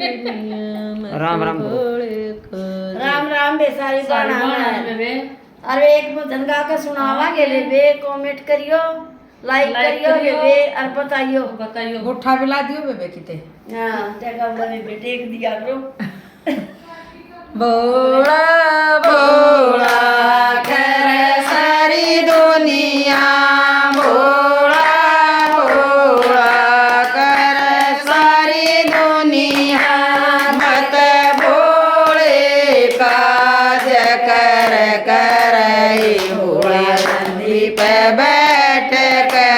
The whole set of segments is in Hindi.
राम राम राम राम बेसारी बाणा अरे एक भजन गा के सुनावा के ले बे कमेंट करियो लाइक करियो बे और बताइयो गुठा बिला दियो बेबे किते हां जगह वाले बेटे एक दिया करो बोला बोला करे सारी दुनिया बोला बोला करे सारी दुनिया मत बोले काज कर कर हुआ नंदी पे बैठ के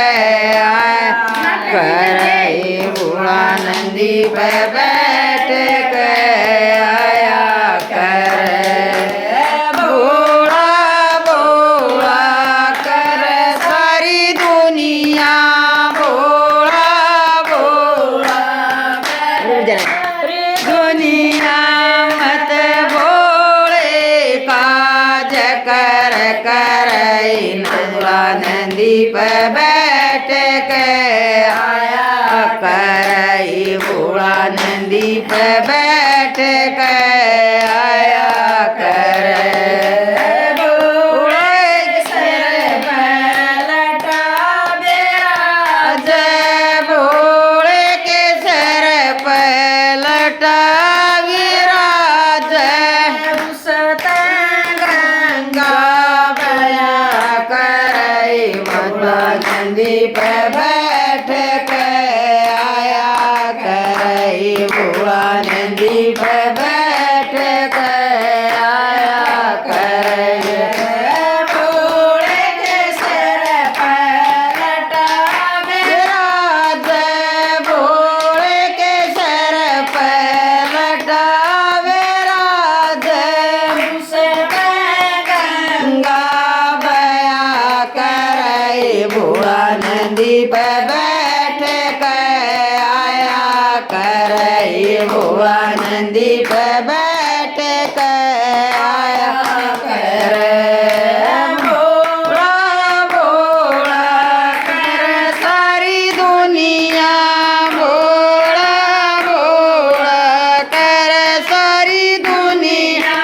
आए कर हुआ नंदी पे बैठ के नंदी पे बैठ के आया करई बूढ़ा नंदी पे बैठ के आया कर बूढ़े सिर पे लटा बिराज बूढ़े के सिर पे लटा विराज उसते गंगा नंदी पे बैठ के आया करई बूढ़ा नंदी पे बैठ के आया करई बूढ़े के सिर पे लटा विराज बूढ़े के सिर पे लटा विराज उसके गंगा बया करई बूढ़ा नंदी पे बैठ के आया करई बूढ़ा नंदी पे बैठ के आया कर बूढ़ा बूढ़ा कर सारी दुनिया बूढ़ा बूढ़ा कर सारी दुनिया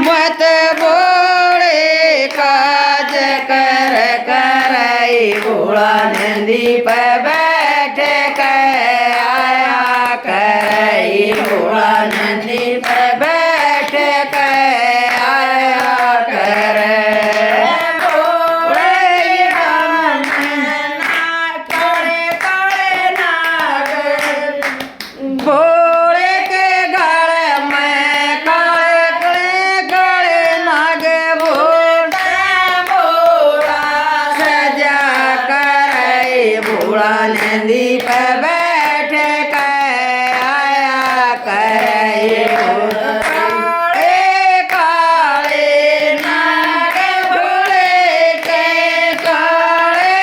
मत बोले काज कर करई बूढ़ा नंदी पे बैठ के आया करई बूढ़ा नंदी पे बैठ के आया कर बूढ़े काले काले नाग भोले के गले में काले काले काले नाग सजा करई बूढ़ा नंदी पे बैठ के आया करई काले नाग भोले के काले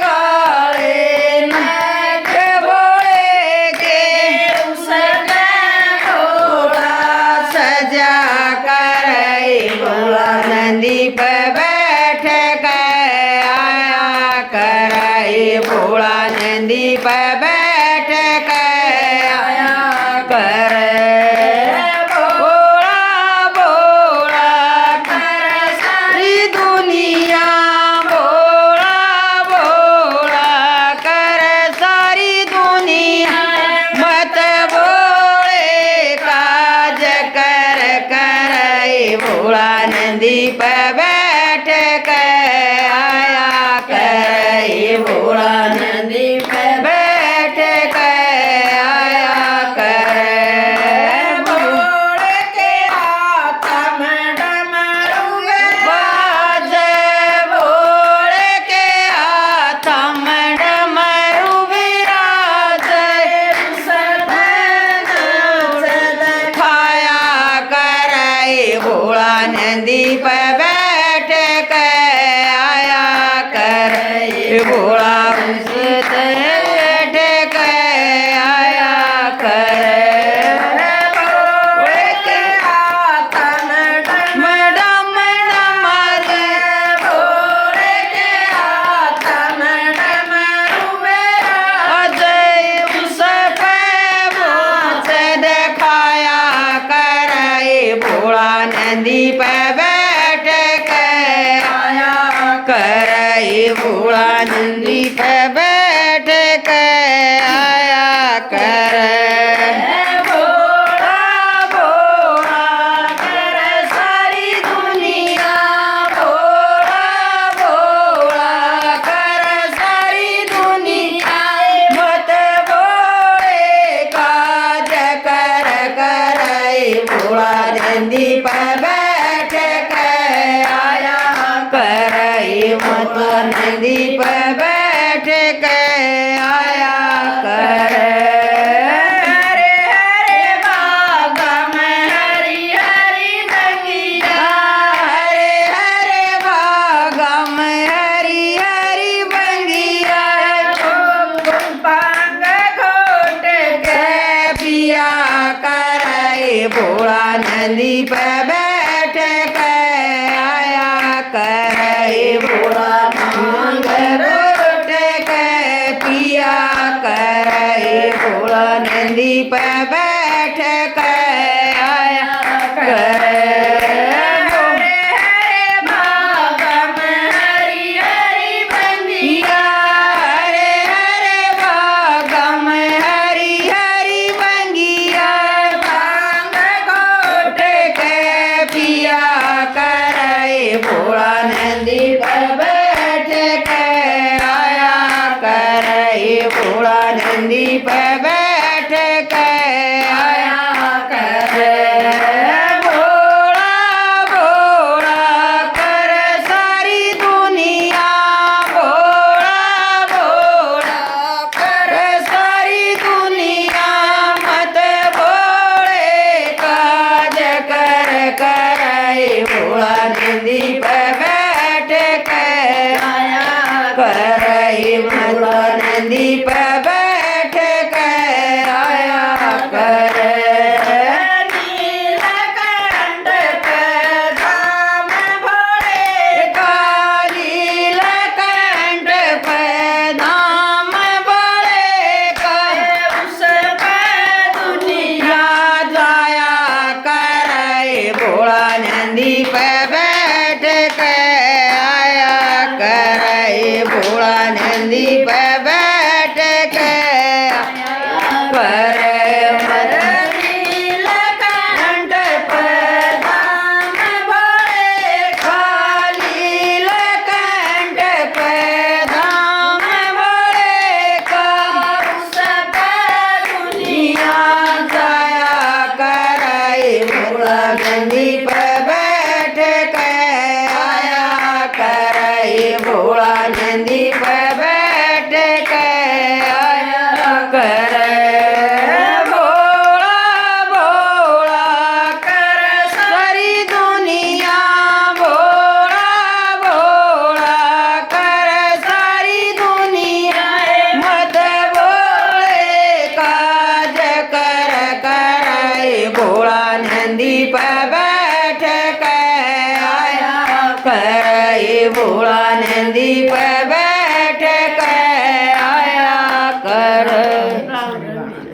काले नाग भोले के उसका घोड़ा सजा करई बूढ़ा नंदी पे बैठ के आया करई बूढ़ा नंदी पे बैठ के आया कर बूढ़ा बूढ़ा कर सारी दुनिया बूढ़ा बूढ़ा कर सारी दुनिया मत बोले काज कर करई बूढ़ा नंदी पे बैठ के आया करई बूढ़ा नंदी पे बैठ के आया कर बूढ़े के हाथ में डमरू बाज बूढ़े के हाथ में डमरू विराज खाया करई बूढ़ा नंदी पे बैठ के आया करई बूढ़ा बैठ के आया कर बूढ़े के हाथ में डम डम रे बूढ़े के हाथ में डमरू अजय उस पे मुझे देखा भोला नंदी पे बैठ के आया करे भोला नंदी पे बैठ के आया करे भोला भोला करे सारी दुनिया भोला भोला करे सारी दुनिया मत बोले काज कर करे भोला नंदी पे बैठ के आया करे मत नंदी पे बैठ के आया करे हरे हरे बागा में हरी हरी बगिया हरे हरे बागा में हरी हरी बगिया पांग घोट के पिया करे भोला नंदी पे बैठ के आया करे भोला मांग घोट के पिया करे भोला नंदी पे बैठ के आया करे हरे हरे बागा में हरी हरी बगिया हरे हरे बागा में हरी हरी बगिया भांग घोट के पिया करे भोला नंदी पे बैठ के आया करे भोला नंदी पे बैठ के आया करे भोला भोला कर सारी दुनिया भोला भोला कर सारी दुनिया मत बोले काज कर करे भोला नंदी पे बैठ के आया करे भोला नंदी पे बैठ के आया करे नीलकंठ पे धाम भोले काली लकंठ पे धाम भोले का उस पे दुनिया जाया करे भोला नंदी पे बैठ के आया करे भोला नंदी पे बैठ के करे नीलकंठ पे धाम भोले काली लकंठ पे धाम भोले का उस पे दुनिया जाया करे भोला नंदी पे बैठ के आया करे भोला नंदी पे बैठ के आया करे भोला भोला कर सारी दुनिया भोला भोला कर सारी दुनिया मत बोले काज कर करे भोला नंदी पे बैठ के आया करे भोला नंदी पे